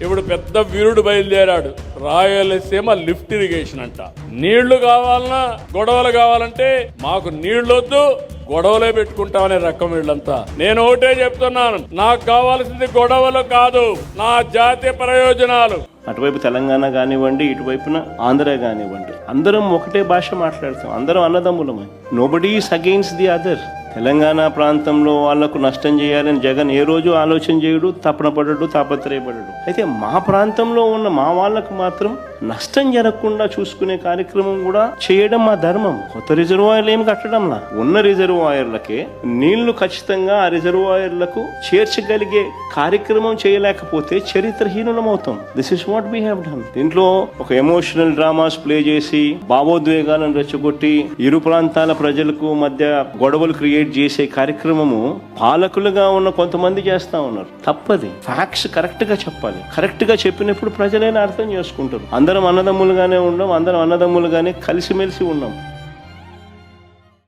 ఇప్పుడు పెద్ద వీరుడు బయలుదేరాడు, రాయలసీమ లిఫ్ట్ ఇరిగేషన్ అంట. నీళ్లు కావాలన్నా గొడవలు కావాలంటే మాకు నీళ్లొద్దు, గొడవలే పెట్టుకుంటామనే రకం వీళ్ళంతా. నేను ఒకటే చెప్తున్నాను, నాకు కావాల్సింది గొడవలు కాదు, నా జాతి ప్రయోజనాలు. అటువైపు తెలంగాణ కానివ్వండి, ఇటువైపున ఆంధ్ర కానివ్వండి, అందరం ఒకటే భాష మాట్లాడతాం, అందరం అన్నదమ్ములమే. Nobody is against the other. Telangana ప్రాంతంలో వాళ్లకు నష్టం చేయాలని జగన్ ఏ రోజు ఆలోచన చేయడు, తపన పడడు, తాపత్రయపడడు. అయితే మా ప్రాంతంలో ఉన్న మా వాళ్లకు మాత్రం నష్టం జరగకుండా చూసుకునే కార్యక్రమం కూడా చేయడం మా ధర్మం. కొత్త రిజర్వాయర్లు ఏమి కట్టడంలా, ఉన్న రిజర్వాయర్లకే నీళ్లు ఖచ్చితంగా ఆ రిజర్వాయర్లకు చేర్చగలిగే కార్యక్రమం చేయలేకపోతే చరిత్రహీనులం అవుతాం. This is what we have done. దీంట్లో ఒక ఎమోషనల్ డ్రామాస్ ప్లే చేసి భావోద్వేగాలను రెచ్చగొట్టి ఇరు ప్రాంతాల ప్రజలకు మధ్య గొడవలు క్రియేట్ చేసే కార్యక్రమము పాలకులుగా ఉన్న కొంతమంది చేస్తా ఉన్నారు. తప్పది. ఫ్యాక్ట్స్ కరెక్ట్ గా చెప్పాలి. కరెక్ట్ గా చెప్పినప్పుడు ప్రజలైనా అర్థం చేసుకుంటారు. అందరం అన్నదమ్ములుగానే ఉన్నాం, అందరం అన్నదమ్ములుగానే కలిసిమెలిసి ఉన్నాం.